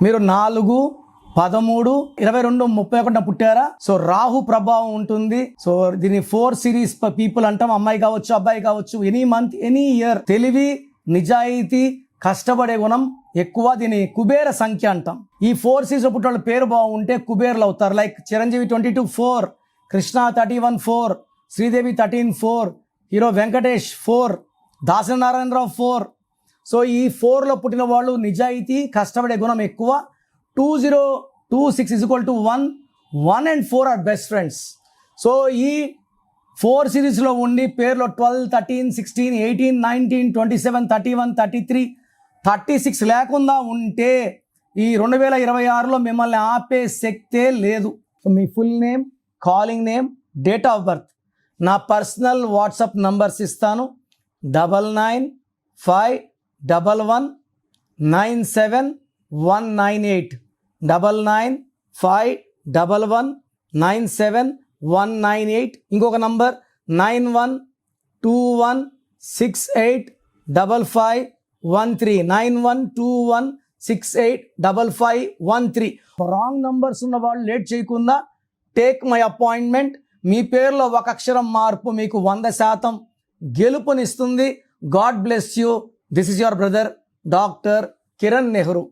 మీరు 4, 13, 22, 31 పుట్టారా? సో రాహు ప్రభావం ఉంటుంది. సో దీని 4 సిరీస్ పీపుల్ అంటాం. అమ్మాయి కావచ్చు, అబ్బాయి కావచ్చు, ఎనీ మంత్, ఎనీ ఇయర్. తెలివి, నిజాయితీ, కష్టపడే గుణం ఎక్కువ. దీని కుబేర సంఖ్య అంటాం. ఈ 4 సిరీస్ పుట్టిన వాళ్ళ పేరు బాగుంటే కుబేర్లు అవుతారు. Like Chiranjeevi 22, 4, Krishna 31, 4, Sridevi 13, 4, hero Venkatesh 4, Dasari Narayana Rao 4. So ఈ 4లో పుట్టిన వాళ్ళు నిజాయితీ, కష్టపడే గుణం ఎక్కువ. 2026 is equal to 1. 1 and 4 are best friends. So ఈ 4 సిరీస్లో ఉండి పేర్లో 12, 13, 16, 18, 19, 27, 31, 33, 36 లేకుండా ఉంటే ఈ 2026లో మిమ్మల్ని ఆపే శక్తే లేదు. So me full name, calling name, date of birth, నా పర్సనల్ వాట్సాప్ నంబర్స్ ఇస్తాను. 9951197198, 9951197198. ఇంకొక నంబర్ 9121685513, 9121685513. రాంగ్ నంబర్స్ ఉన్న వాళ్ళు లేట్ చేయకుండా టేక్ మై అపాయింట్మెంట్. మీ పేరులో ఒక అక్షరం మార్పు మీకు 100% గెలుపునిస్తుంది. God bless you. This is your brother doctor Kiran Nehru.